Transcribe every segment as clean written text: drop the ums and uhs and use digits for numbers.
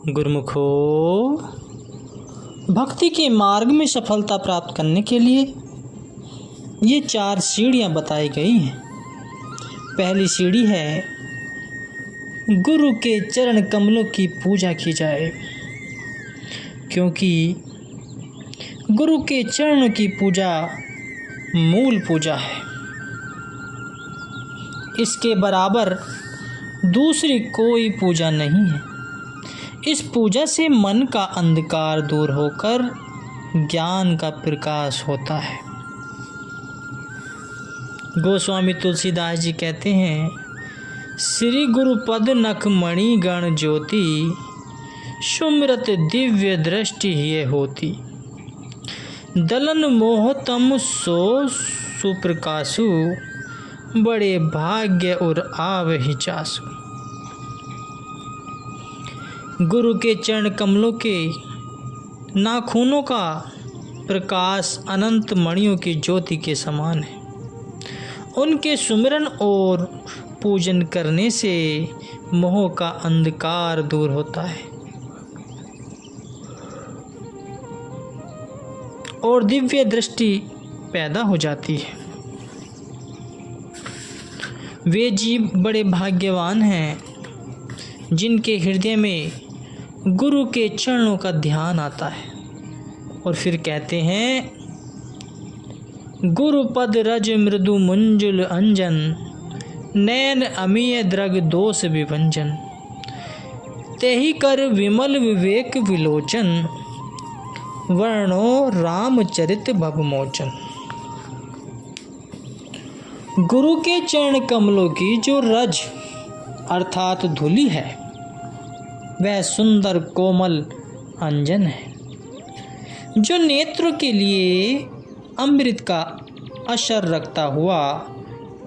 गुरुमुखो, भक्ति के मार्ग में सफलता प्राप्त करने के लिए ये 4 सीढ़ियाँ बताई गई हैं। पहली सीढ़ी है गुरु के चरण कमलों की पूजा की जाए, क्योंकि गुरु के चरणों की पूजा मूल पूजा है। इसके बराबर दूसरी कोई पूजा नहीं है। इस पूजा से मन का अंधकार दूर होकर ज्ञान का प्रकाश होता है। गोस्वामी तुलसीदास जी कहते हैं, श्री गुरुपद नख मणि गण ज्योति, सुमरत दिव्य दृष्टि ये होती। दलन मोह तम सो सुप्रकाशु, बड़े भाग्य और आवहि चासु। गुरु के चरण कमलों के नाखूनों का प्रकाश अनंत मणियों की ज्योति के समान है। उनके सुमिरन और पूजन करने से मोह का अंधकार दूर होता है और दिव्य दृष्टि पैदा हो जाती है। वे जीव बड़े भाग्यवान हैं जिनके हृदय में गुरु के चरणों का ध्यान आता है। और फिर कहते हैं, गुरुपद रज मृदु मुंजुल अंजन, नैन अमीय द्रग दोष विभंजन। तेहि कर विमल विवेक विलोचन, वर्णो रामचरित भवमोचन। गुरु के चरण कमलों की जो रज अर्थात धूलि है, वह सुंदर कोमल अंजन है, जो नेत्रों के लिए अमृत का असर रखता हुआ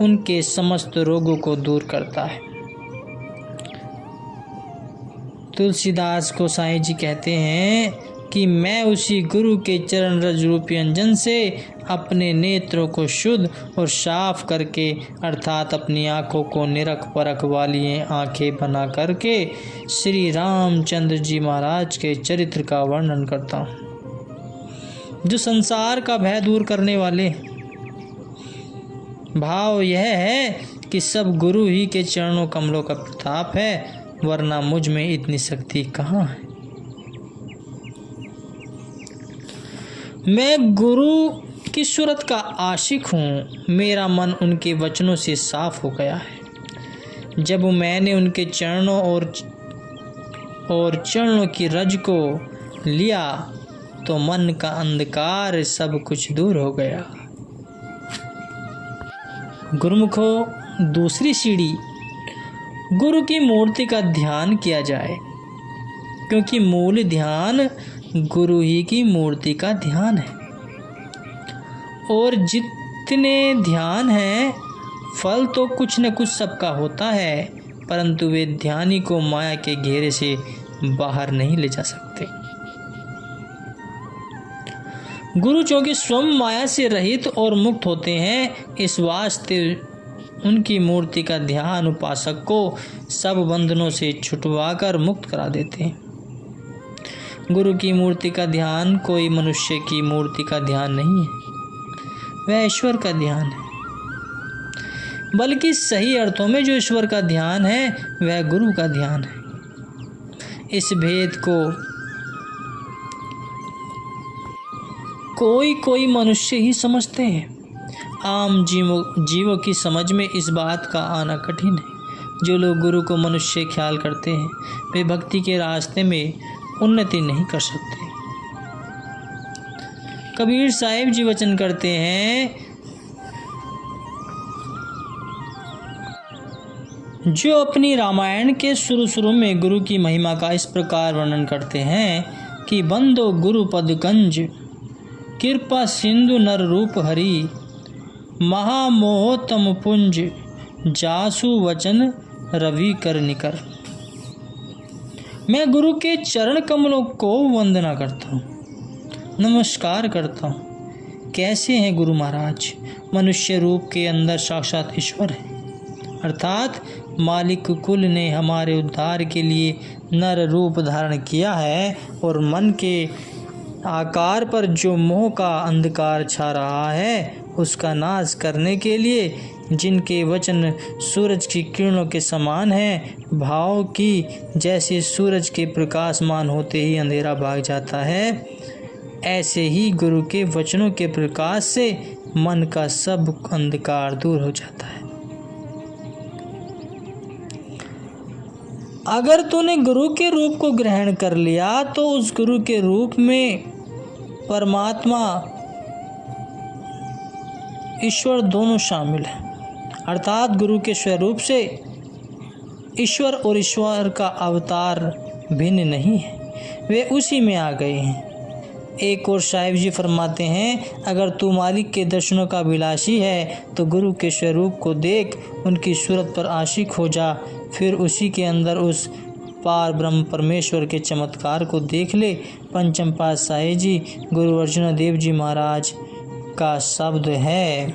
उनके समस्त रोगों को दूर करता है। तुलसीदास गोसाई जी कहते हैं कि मैं उसी गुरु के चरण रज रूपी अंजन से अपने नेत्रों को शुद्ध और साफ करके, अर्थात अपनी आँखों को निरख परख वाली आँखें बना करके श्री रामचंद्र जी महाराज के चरित्र का वर्णन करता हूँ, जो संसार का भय दूर करने वाले। भाव यह है कि सब गुरु ही के चरणों कमलों का प्रताप है, वरना मुझ में इतनी शक्ति कहाँ है। मैं गुरु की सूरत का आशिक हूँ, मेरा मन उनके वचनों से साफ हो गया है। जब मैंने उनके चरणों और चरणों की रज को लिया तो मन का अंधकार सब कुछ दूर हो गया। गुरुमुखो, दूसरी सीढ़ी गुरु की मूर्ति का ध्यान किया जाए, क्योंकि मूल ध्यान गुरु ही की मूर्ति का ध्यान है। और जितने ध्यान हैं, फल तो कुछ न कुछ सबका होता है, परंतु वे ध्यानी को माया के घेरे से बाहर नहीं ले जा सकते। गुरु चूंकि स्वयं माया से रहित और मुक्त होते हैं, इस वास्ते उनकी मूर्ति का ध्यान उपासक को सब बंधनों से छुटवाकर मुक्त करा देते हैं। गुरु की मूर्ति का ध्यान कोई मनुष्य की मूर्ति का ध्यान नहीं है, वह ईश्वर का ध्यान है। बल्कि सही अर्थों में जो ईश्वर का ध्यान है, वह गुरु का ध्यान है। इस भेद को कोई मनुष्य ही समझते हैं। आम जीवों की समझ में इस बात का आना कठिन है। जो लोग गुरु को मनुष्य ख्याल करते हैं, वे भक्ति के रास्ते में उन्नति नहीं कर सकते। कबीर साहिब जी वचन करते हैं, जो अपनी रामायण के शुरू में गुरु की महिमा का इस प्रकार वर्णन करते हैं कि बंदो गुरु पदकंज, कृपा सिंधु नर रूप हरि, महामोहतम पुंज, जासु वचन रवि कर निकर। मैं गुरु के चरण कमलों को वंदना करता हूँ, नमस्कार करता हूँ। कैसे हैं गुरु महाराज? मनुष्य रूप के अंदर साक्षात ईश्वर है, अर्थात मालिक कुल ने हमारे उद्धार के लिए नर रूप धारण किया है और मन के आकार पर जो मोह का अंधकार छा रहा है उसका नाश करने के लिए जिनके वचन सूरज की किरणों के समान हैं, भाव की जैसे सूरज के प्रकाशमान होते ही अंधेरा भाग जाता है, ऐसे ही गुरु के वचनों के प्रकाश से मन का सब अंधकार दूर हो जाता है। अगर तूने गुरु के रूप को ग्रहण कर लिया तो उस गुरु के रूप में परमात्मा ईश्वर दोनों शामिल हैं, अर्थात गुरु के स्वरूप से ईश्वर और ईश्वर का अवतार भिन्न नहीं है, वे उसी में आ गए हैं। एक और साहिब जी फरमाते हैं, अगर तू मालिक के दर्शनों का अभिलाषी है तो गुरु के स्वरूप को देख, उनकी सूरत पर आशिक हो जा, फिर उसी के अंदर उस पार ब्रह्म परमेश्वर के चमत्कार को देख ले। पंचम पातशाही जी गुरु अर्जुन देव जी महाराज का शब्द है।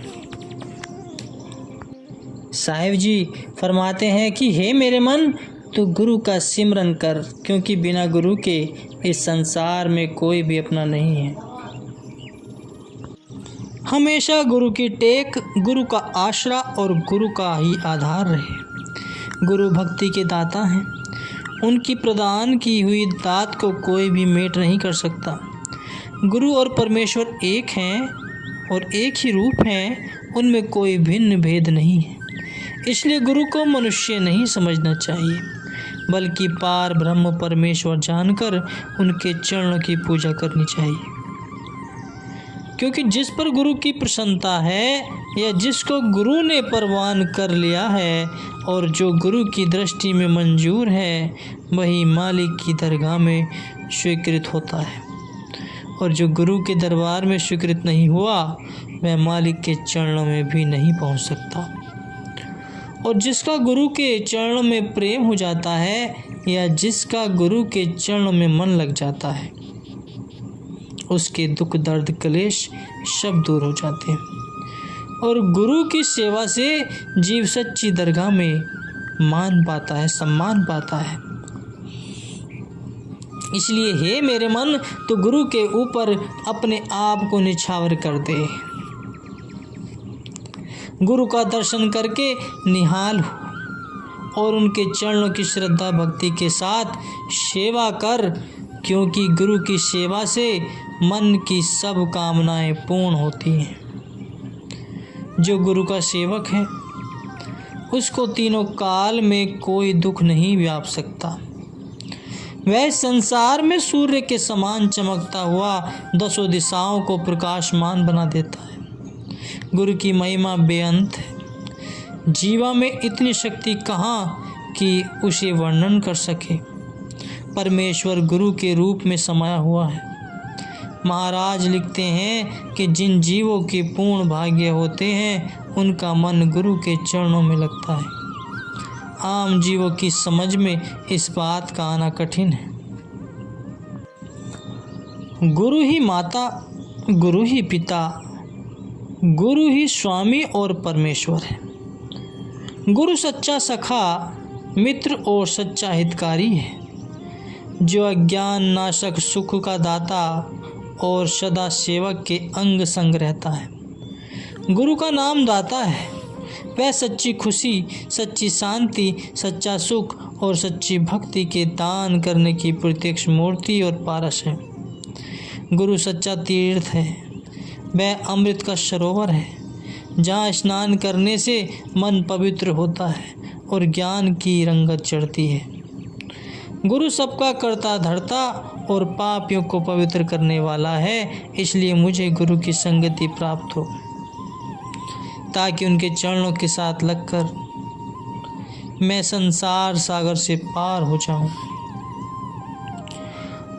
साहिब जी फरमाते हैं कि हे मेरे मन, तू गुरु का सिमरन कर, क्योंकि बिना गुरु के इस संसार में कोई भी अपना नहीं है। हमेशा गुरु की टेक, गुरु का आश्रा और गुरु का ही आधार रहे। गुरु भक्ति के दाता हैं, उनकी प्रदान की हुई दात को कोई भी मेट नहीं कर सकता। गुरु और परमेश्वर एक हैं और एक ही रूप हैं, उनमें कोई भिन्न भेद नहीं है। इसलिए गुरु को मनुष्य नहीं समझना चाहिए, बल्कि पार ब्रह्म परमेश्वर जानकर उनके चरणों की पूजा करनी चाहिए। क्योंकि जिस पर गुरु की प्रसन्नता है या जिसको गुरु ने परवान कर लिया है और जो गुरु की दृष्टि में मंजूर है, वही मालिक की दरगाह में स्वीकृत होता है, और जो गुरु के दरबार में स्वीकृत नहीं हुआ वह मालिक के चरणों में भी नहीं पहुंच सकता। और जिसका गुरु के चरणों में प्रेम हो जाता है या जिसका गुरु के चरणों में मन लग जाता है, उसके दुख दर्द क्लेश सब दूर हो जाते हैं और गुरु की सेवा से जीव सच्ची दरगाह में मान पाता है, सम्मान पाता है। इसलिए हे मेरे मन, तो गुरु के ऊपर अपने आप को निछावर कर दे। गुरु का दर्शन करके निहाल हो और उनके चरणों की श्रद्धा भक्ति के साथ सेवा कर, क्योंकि गुरु की सेवा से मन की सब कामनाएं पूर्ण होती हैं। जो गुरु का सेवक है उसको तीनों काल में कोई दुख नहीं व्याप सकता। वह संसार में सूर्य के समान चमकता हुआ दसों दिशाओं को प्रकाशमान बना देता है। गुरु की महिमा बेअंत है। जीवा में इतनी शक्ति कहाँ कि उसे वर्णन कर सके। परमेश्वर गुरु के रूप में समाया हुआ है। महाराज लिखते हैं कि जिन जीवों के पूर्ण भाग्य होते हैं उनका मन गुरु के चरणों में लगता है। आम जीवों की समझ में इस बात का आना कठिन है। गुरु ही माता, गुरु ही पिता, गुरु ही स्वामी और परमेश्वर है। गुरु सच्चा सखा, मित्र और सच्चा हितकारी है, जो अज्ञान नाशक, सुख का दाता और सदा सेवक के अंग संग रहता है। गुरु का नाम दाता है। वह सच्ची खुशी, सच्ची शांति, सच्चा सुख और सच्ची भक्ति के दान करने की प्रत्यक्ष मूर्ति और पारस है। गुरु सच्चा तीर्थ है। वह अमृत का सरोवर है, जहाँ स्नान करने से मन पवित्र होता है और ज्ञान की रंगत चढ़ती है। गुरु सबका कर्ता धर्ता और पापियों को पवित्र करने वाला है। इसलिए मुझे गुरु की संगति प्राप्त हो, ताकि उनके चरणों के साथ लगकर मैं संसार सागर से पार हो जाऊं।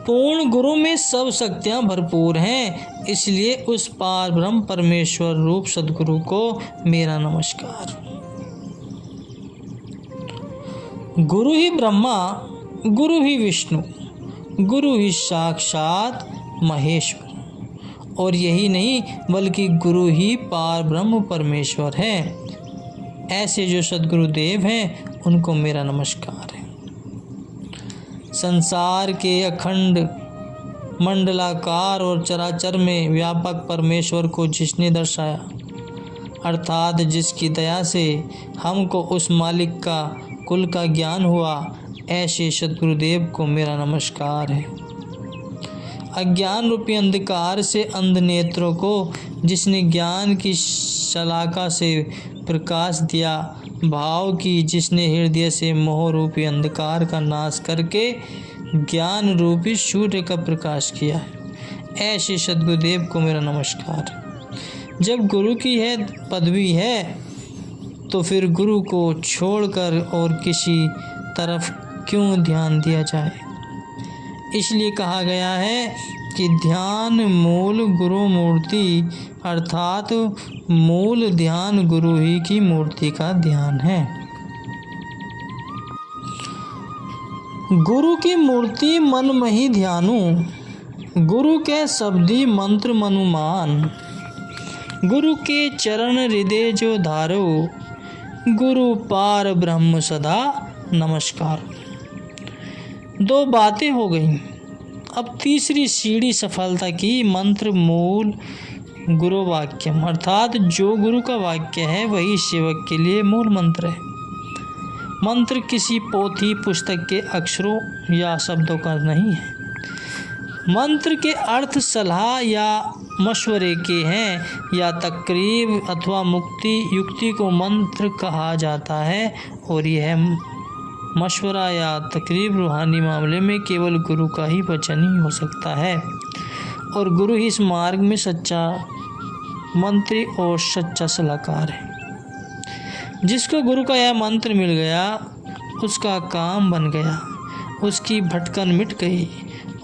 पूर्ण गुरु में सब शक्तियां भरपूर हैं, इसलिए उस पार ब्रह्म परमेश्वर रूप सद्गुरु को मेरा नमस्कार। गुरु ही ब्रह्मा, गुरु ही विष्णु, गुरु ही साक्षात महेश्वर, और यही नहीं बल्कि गुरु ही पार ब्रह्म परमेश्वर है। ऐसे जो सद्गुरुदेव हैं उनको मेरा नमस्कार है। संसार के अखंड मंडलाकार और चराचर में व्यापक परमेश्वर को जिसने दर्शाया, अर्थात जिसकी दया से हमको उस मालिक का कुल का ज्ञान हुआ, ऐसे सद्गुरुदेव को मेरा नमस्कार है। अज्ञान रूपी अंधकार से अंध नेत्रों को जिसने ज्ञान की शलाका से प्रकाश दिया, भाव की जिसने हृदय से मोह रूपी अंधकार का नाश करके ज्ञान रूपी सूर्य का प्रकाश किया है, ऐसे सद्गुरुदेव को मेरा नमस्कार। जब गुरु की है पदवी है तो फिर गुरु को छोड़कर और किसी तरफ क्यों ध्यान दिया जाए। इसलिए कहा गया है कि ध्यान मूल गुरु मूर्ति, अर्थात मूल ध्यान गुरु ही की मूर्ति का ध्यान है। गुरु की मूर्ति मन मही ध्यानु, गुरु के शब्दी मंत्र मनुमान, गुरु के चरण हृदय जो धारो, गुरु पार ब्रह्म सदा नमस्कार। दो बातें हो गई, अब तीसरी सीढ़ी सफलता की, मंत्र मूल गुरु वाक्यम, अर्थात जो गुरु का वाक्य है वही सेवक के लिए मूल मंत्र है। मंत्र किसी पोथी पुस्तक के अक्षरों या शब्दों का नहीं है। मंत्र के अर्थ सलाह या मशवरे के हैं या तकरीब अथवा मुक्ति युक्ति को मंत्र कहा जाता है, और यह मशवरा या तकरीब रूहानी मामले में केवल गुरु का ही वचन ही हो सकता है, और गुरु ही इस मार्ग में सच्चा मंत्री और सच्चा सलाहकार है। जिसको गुरु का यह मंत्र मिल गया उसका काम बन गया, उसकी भटकन मिट गई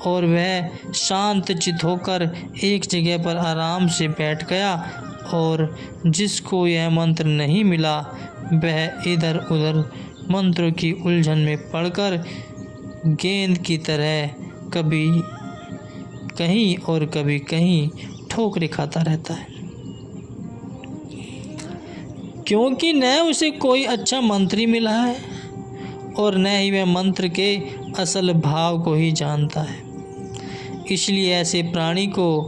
और वह शांत चित होकर एक जगह पर आराम से बैठ गया, और जिसको यह मंत्र नहीं मिला वह इधर उधर मंत्रों की उलझन में पड़कर गेंद की तरह कभी कहीं और कभी कहीं ठोकरें खाता रहता है, क्योंकि न उसे कोई अच्छा मंत्री मिला है और न ही वह मंत्र के असल भाव को ही जानता है। इसलिए ऐसे प्राणी को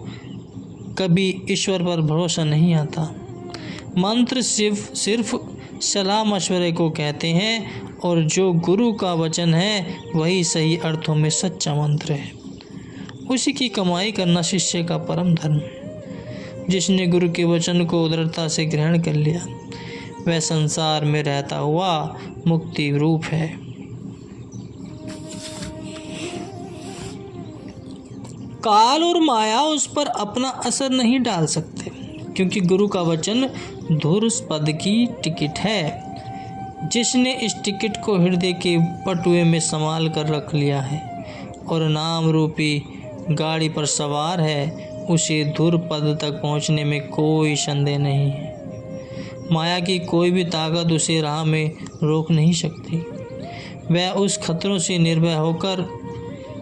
कभी ईश्वर पर भरोसा नहीं आता। मंत्र सिर्फ सलाह मशवरे को कहते हैं, और जो गुरु का वचन है वही सही अर्थों में सच्चा मंत्र है। उसी की कमाई करना शिष्य का परम धर्म। जिसने गुरु के वचन को उदारता से ग्रहण कर लिया वह संसार में रहता हुआ मुक्ति रूप है। काल और माया उस पर अपना असर नहीं डाल सकते, क्योंकि गुरु का वचन धुर्स पद की टिकट है। जिसने इस टिकट को हृदय के पटुए में संभाल कर रख लिया है और नाम रूपी गाड़ी पर सवार है, उसे धुर पद तक पहुंचने में कोई संदेह नहीं है। माया की कोई भी ताकत उसे राह में रोक नहीं सकती। वह उस खतरों से निर्भय होकर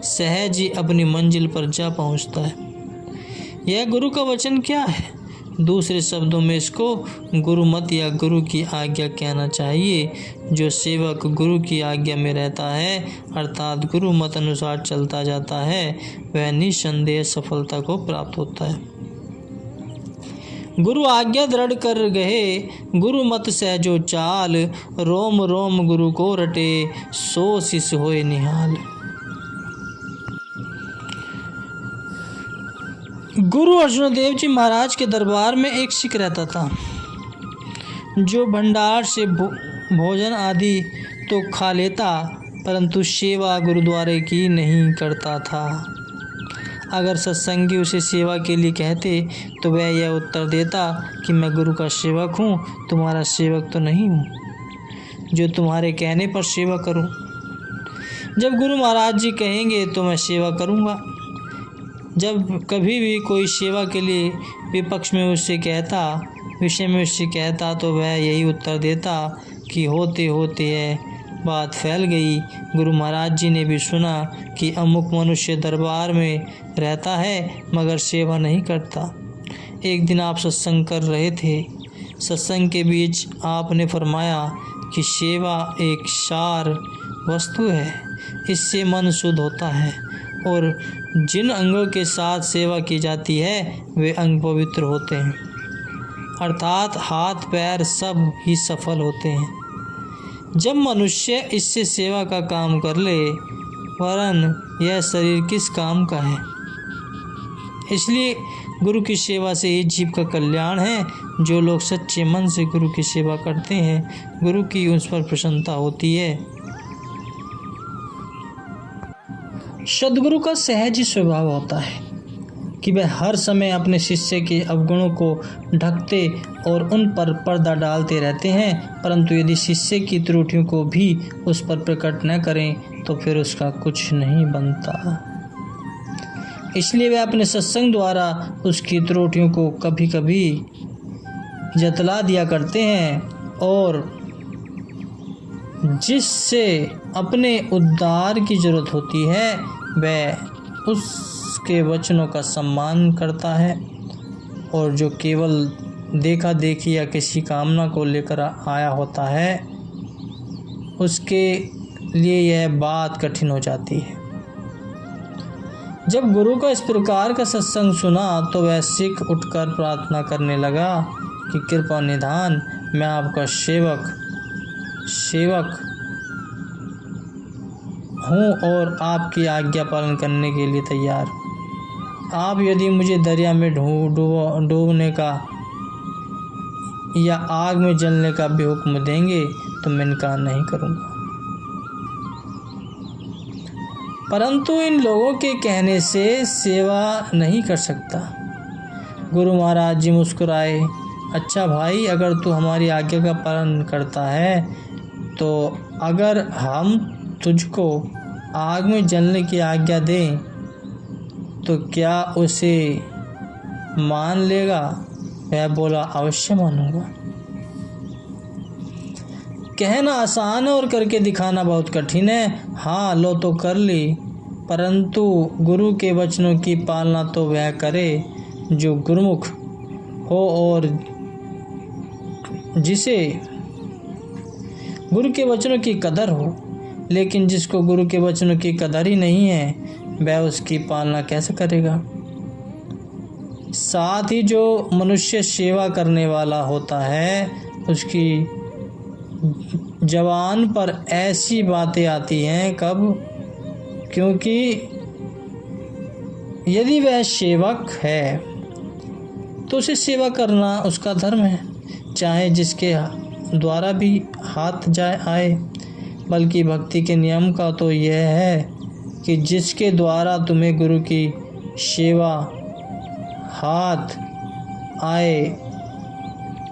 सहज ही अपनी मंजिल पर जा पहुंचता है। यह गुरु का वचन क्या है? दूसरे शब्दों में इसको गुरुमत या गुरु की आज्ञा कहना चाहिए। जो सेवक गुरु की आज्ञा में रहता है, अर्थात गुरु मत अनुसार चलता जाता है, वह निसंदेह सफलता को प्राप्त होता है। गुरु आज्ञा दृढ़ कर गए, गुरु मत सहजो चाल, रोम रोम गुरु को रटे, सो शिष्य होए निहाल। गुरु अर्जुन देव जी महाराज के दरबार में एक सिख रहता था, जो भंडार से भोजन आदि तो खा लेता, परंतु सेवा गुरुद्वारे की नहीं करता था। अगर सत्संगी उसे सेवा के लिए कहते तो वह यह उत्तर देता कि मैं गुरु का सेवक हूँ, तुम्हारा सेवक तो नहीं हूँ जो तुम्हारे कहने पर सेवा करूँ। जब गुरु महाराज जी कहेंगे तो मैं सेवा करूँगा। जब कभी भी कोई सेवा के लिए विपक्ष में उससे कहता, विषय में उससे कहता, तो वह यही उत्तर देता कि होते होते है बात फैल गई। गुरु महाराज जी ने भी सुना कि अमुक मनुष्य दरबार में रहता है मगर सेवा नहीं करता। एक दिन आप सत्संग कर रहे थे, सत्संग के बीच आपने फरमाया कि सेवा एक सार वस्तु है, इससे मन शुद्ध होता है और जिन अंगों के साथ सेवा की जाती है वे अंग पवित्र होते हैं, अर्थात हाथ पैर सब ही सफल होते हैं। जब मनुष्य इससे सेवा का काम कर ले, वरन यह शरीर किस काम का है। इसलिए गुरु की सेवा से ही जीव का कल्याण है। जो लोग सच्चे मन से गुरु की सेवा करते हैं, गुरु की उस पर प्रसन्नता होती है। सद्गुरु का सहज स्वभाव होता है कि वह हर समय अपने शिष्य के अवगुणों को ढकते और उन पर पर्दा डालते रहते हैं, परंतु यदि शिष्य की त्रुटियों को भी उस पर प्रकट न करें तो फिर उसका कुछ नहीं बनता। इसलिए वे अपने सत्संग द्वारा उसकी त्रुटियों को कभी कभी जतला दिया करते हैं और जिससे अपने उद्धार की जरूरत होती है वह उसके वचनों का सम्मान करता है, और जो केवल देखा देखी या किसी कामना को लेकर आया होता है उसके लिए यह बात कठिन हो जाती है। जब गुरु का इस प्रकार का सत्संग सुना तो वह सिख उठकर प्रार्थना करने लगा कि कृपा निधान, मैं आपका सेवक हूँ और आपकी आज्ञा पालन करने के लिए तैयार। आप यदि मुझे दरिया में डूबने का या आग में जलने का भी हुक्म देंगे तो मैं इनकार नहीं करूँगा। परंतु इन लोगों के कहने से सेवा नहीं कर सकता। गुरु महाराज जी मुस्कुराए। अच्छा भाई, अगर तू हमारी आज्ञा का पालन करता है तो अगर हम तुझको आग में जलने की आज्ञा दें तो क्या उसे मान लेगा? वह बोला, अवश्य मानूंगा। कहना आसान है और करके दिखाना बहुत कठिन है। हाँ, लो तो कर ली, परंतु गुरु के वचनों की पालना तो वह करे जो गुरुमुख हो और जिसे गुरु के वचनों की कदर हो। लेकिन जिसको गुरु के वचनों की कदर ही नहीं है वह उसकी पालना कैसे करेगा? साथ ही जो मनुष्य सेवा करने वाला होता है उसकी जबान पर ऐसी बातें आती हैं कब, क्योंकि यदि वह सेवक है तो उसे सेवा करना उसका धर्म है, चाहे जिसके द्वारा भी हाथ आए। बल्कि भक्ति के नियम का तो यह है कि जिसके द्वारा तुम्हें गुरु की सेवा हाथ आए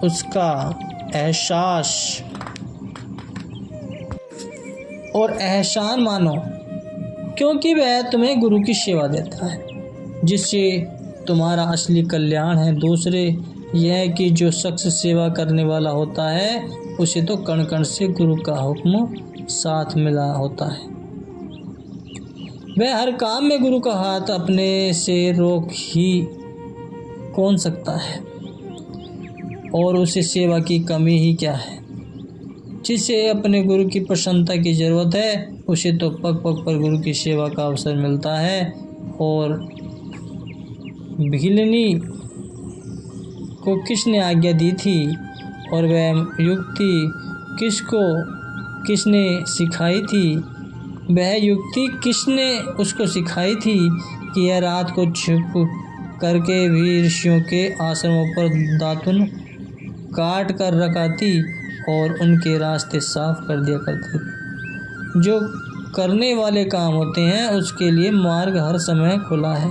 उसका एहसास और एहसान मानो, क्योंकि वह तुम्हें गुरु की सेवा देता है, जिससे तुम्हारा असली कल्याण है। दूसरे यह कि जो शख्स सेवा करने वाला होता है उसे तो कण कण से गुरु का हुक्म साथ मिला होता है। वह हर काम में गुरु का हाथ अपने से रोक ही कौन सकता है, और उसे सेवा की कमी ही क्या है। जिसे अपने गुरु की प्रसन्नता की ज़रूरत है उसे तो पग पग पर गुरु की सेवा का अवसर मिलता है, और भिलनी को किसने आज्ञा दी थी और वह युक्ति किसने सिखाई थी? वह युक्ति किसने उसको सिखाई थी कि यह रात को छुप करके भी ऋषियों के आश्रमों पर दातुन काट कर रखाती और उनके रास्ते साफ कर दिया करती। जो करने वाले काम होते हैं उसके लिए मार्ग हर समय खुला है।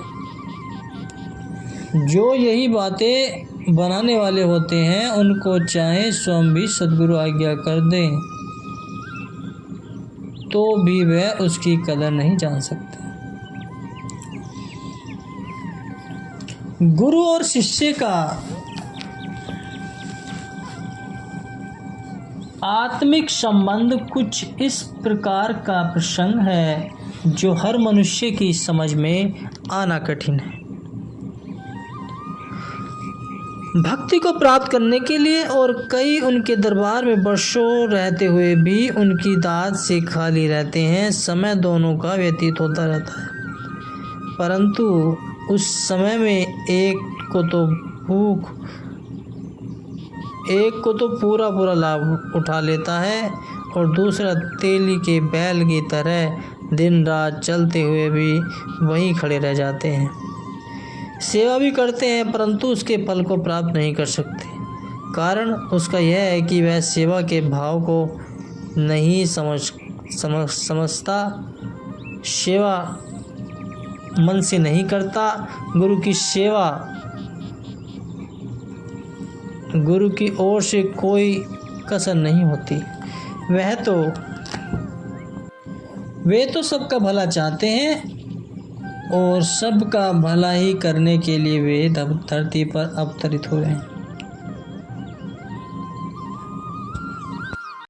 जो यही बातें बनाने वाले होते हैं उनको चाहे स्वयं भी सद्गुरु आज्ञा कर दें तो भी वह उसकी कदर नहीं जान सकते। गुरु और शिष्य का आत्मिक संबंध कुछ इस प्रकार का प्रसंग है जो हर मनुष्य की समझ में आना कठिन है। भक्ति को प्राप्त करने के लिए और कई उनके दरबार में वर्षों रहते हुए भी उनकी दात से खाली रहते हैं। समय दोनों का व्यतीत होता रहता है, परंतु उस समय में एक को तो पूरा लाभ उठा लेता है और दूसरा तेली के बैल की तरह दिन रात चलते हुए भी वहीं खड़े रह जाते हैं। सेवा भी करते हैं परंतु उसके फल को प्राप्त नहीं कर सकते। कारण उसका यह है कि वह सेवा के भाव को नहीं समझता, सेवा मन से नहीं करता। गुरु की सेवा, गुरु की ओर से कोई कसर नहीं होती। वे तो सबका भला चाहते हैं और सबका भला ही करने के लिए वे धरती पर अवतरित हुए हैं।